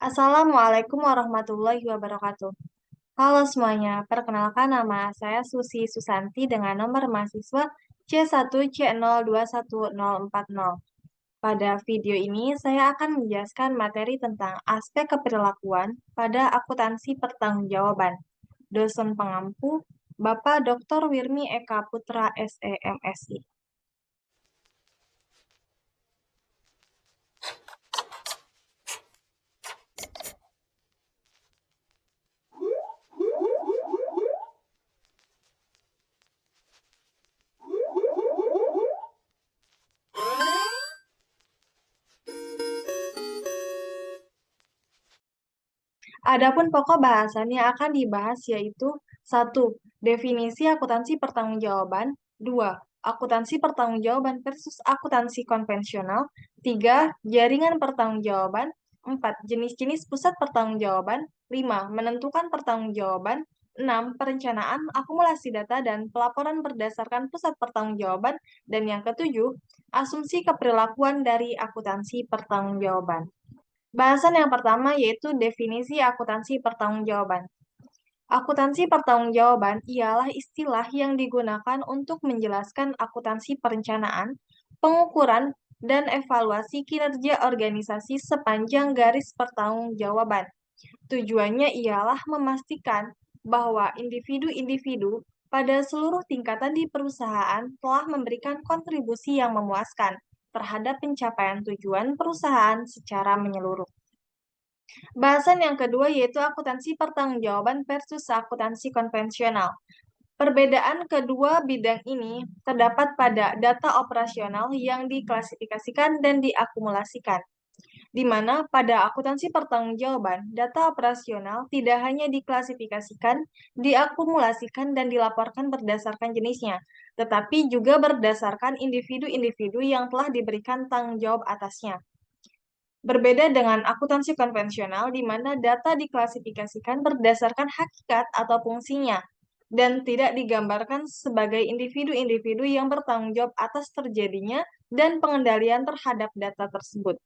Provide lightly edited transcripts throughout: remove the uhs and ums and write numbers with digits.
Assalamualaikum warahmatullahi wabarakatuh. Halo semuanya, perkenalkan nama saya Susi Susanti dengan nomor mahasiswa C1C021040. Pada video ini, saya akan menjelaskan materi tentang aspek keperlakuan pada akuntansi pertanggungjawaban. Dosen pengampu, Bapak Dr. Wirmi Eka Putra, SEMSI. Adapun pokok bahasan yang akan dibahas yaitu 1. Definisi akuntansi pertanggungjawaban. 2. Akuntansi pertanggungjawaban versus akuntansi konvensional. 3. Jaringan pertanggungjawaban. 4. Jenis-jenis pusat pertanggungjawaban. 5. Menentukan pertanggungjawaban. 6. Perencanaan, akumulasi data, dan pelaporan berdasarkan pusat pertanggungjawaban. Dan yang ketujuh, asumsi keperlakuan dari akuntansi pertanggungjawaban. Bahasan yang pertama yaitu definisi akuntansi pertanggungjawaban. Akuntansi pertanggungjawaban ialah istilah yang digunakan untuk menjelaskan akuntansi perencanaan, pengukuran, dan evaluasi kinerja organisasi sepanjang garis pertanggungjawaban. Tujuannya ialah memastikan bahwa individu-individu pada seluruh tingkatan di perusahaan telah memberikan kontribusi yang memuaskan terhadap pencapaian tujuan perusahaan secara menyeluruh. Bahasan yang kedua yaitu akuntansi pertanggungjawaban versus akuntansi konvensional. Perbedaan kedua bidang ini terdapat pada data operasional yang diklasifikasikan dan diakumulasikan, di mana pada akuntansi pertanggungjawaban, data operasional tidak hanya diklasifikasikan, diakumulasikan, dan dilaporkan berdasarkan jenisnya, tetapi juga berdasarkan individu-individu yang telah diberikan tanggung jawab atasnya. Berbeda dengan akuntansi konvensional, di mana data diklasifikasikan berdasarkan hakikat atau fungsinya, dan tidak digambarkan sebagai individu-individu yang bertanggung jawab atas terjadinya dan pengendalian terhadap data tersebut.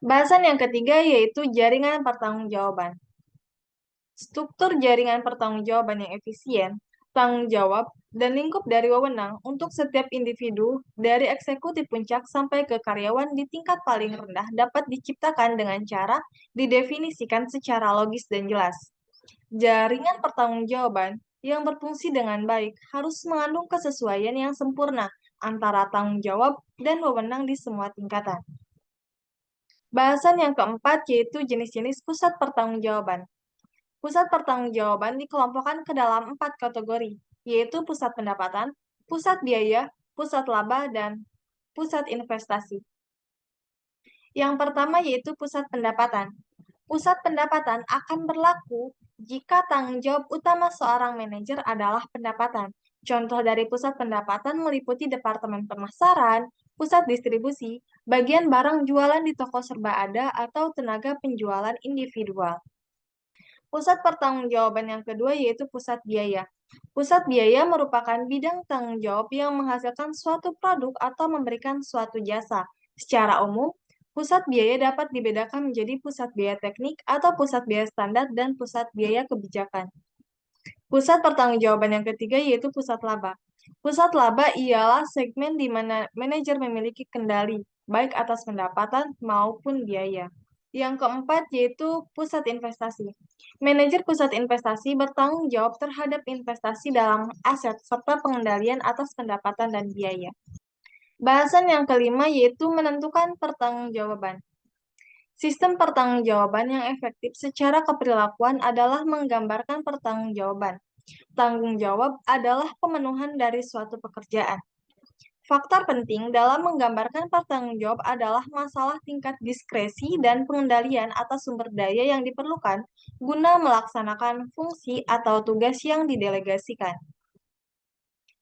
Bahasan yang ketiga yaitu jaringan pertanggungjawaban. Struktur jaringan pertanggungjawaban yang efisien, tanggung jawab, dan lingkup dari wewenang untuk setiap individu, dari eksekutif puncak sampai ke karyawan di tingkat paling rendah dapat diciptakan dengan cara didefinisikan secara logis dan jelas. Jaringan pertanggungjawaban yang berfungsi dengan baik harus mengandung kesesuaian yang sempurna antara tanggung jawab dan wewenang di semua tingkatan. Bahasan yang keempat yaitu jenis-jenis pusat pertanggungjawaban. Pusat pertanggungjawaban dikelompokkan ke dalam 4 kategori, yaitu pusat pendapatan, pusat biaya, pusat laba, dan pusat investasi. Yang pertama yaitu pusat pendapatan. Pusat pendapatan akan berlaku jika tanggung jawab utama seorang manajer adalah pendapatan. Contoh dari pusat pendapatan meliputi departemen pemasaran, pusat distribusi, bagian barang jualan di toko serba ada, atau tenaga penjualan individual. Pusat pertanggungjawaban yang kedua yaitu pusat biaya. Pusat biaya merupakan bidang tanggung jawab yang menghasilkan suatu produk atau memberikan suatu jasa. Secara umum, pusat biaya dapat dibedakan menjadi pusat biaya teknik atau pusat biaya standar dan pusat biaya kebijakan. Pusat pertanggungjawaban yang ketiga yaitu pusat laba. Pusat laba ialah segmen di mana manajer memiliki kendali, baik atas pendapatan maupun biaya. Yang keempat yaitu pusat investasi. Manajer pusat investasi bertanggung jawab terhadap investasi dalam aset serta pengendalian atas pendapatan dan biaya. Bahasan yang kelima yaitu menentukan pertanggungjawaban. Sistem pertanggungjawaban yang efektif secara keperlakuan adalah menggambarkan pertanggungjawaban. Tanggung jawab adalah pemenuhan dari suatu pekerjaan. Faktor penting dalam menggambarkan pertanggungjawab adalah masalah tingkat diskresi dan pengendalian atas sumber daya yang diperlukan guna melaksanakan fungsi atau tugas yang didelegasikan.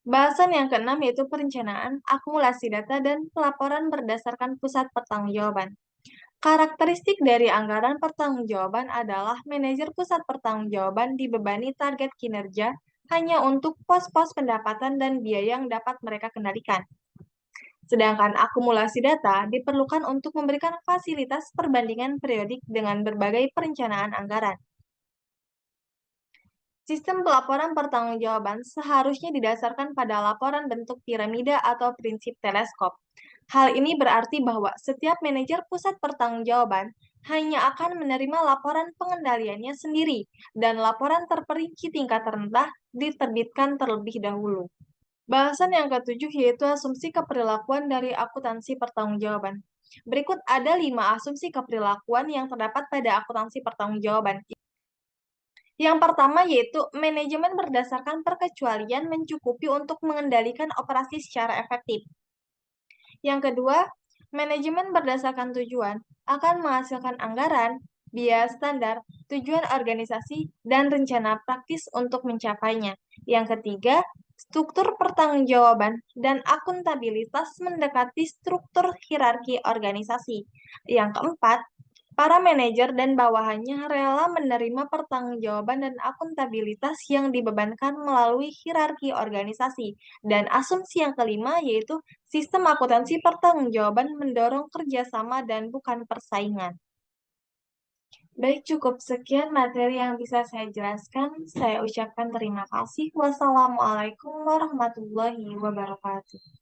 Bahasan yang keenam yaitu perencanaan, akumulasi data, dan pelaporan berdasarkan pusat pertanggungjawaban. Karakteristik dari anggaran pertanggungjawaban adalah manajer pusat pertanggungjawaban dibebani target kinerja hanya untuk pos-pos pendapatan dan biaya yang dapat mereka kendalikan. Sedangkan akumulasi data diperlukan untuk memberikan fasilitas perbandingan periodik dengan berbagai perencanaan anggaran. Sistem pelaporan pertanggungjawaban seharusnya didasarkan pada laporan bentuk piramida atau prinsip teleskop. Hal ini berarti bahwa setiap manajer pusat pertanggungjawaban hanya akan menerima laporan pengendaliannya sendiri dan laporan terperinci tingkat rendah diterbitkan terlebih dahulu. Bahasan yang ketujuh yaitu asumsi keperilakuan dari akuntansi pertanggungjawaban. Berikut ada 5 asumsi keperilakuan yang terdapat pada akuntansi pertanggungjawaban. Yang pertama yaitu manajemen berdasarkan perkecualian mencukupi untuk mengendalikan operasi secara efektif. Yang kedua, manajemen berdasarkan tujuan akan menghasilkan anggaran, biaya standar, tujuan organisasi, dan rencana praktis untuk mencapainya. Yang ketiga, struktur pertanggungjawaban dan akuntabilitas mendekati struktur hierarki organisasi. Yang keempat, para manajer dan bawahannya rela menerima pertanggungjawaban dan akuntabilitas yang dibebankan melalui hierarki organisasi. Dan asumsi yang kelima yaitu sistem akuntansi pertanggungjawaban mendorong kerjasama dan bukan persaingan. Baik, cukup sekian materi yang bisa saya jelaskan. Saya ucapkan terima kasih. Wassalamualaikum warahmatullahi wabarakatuh.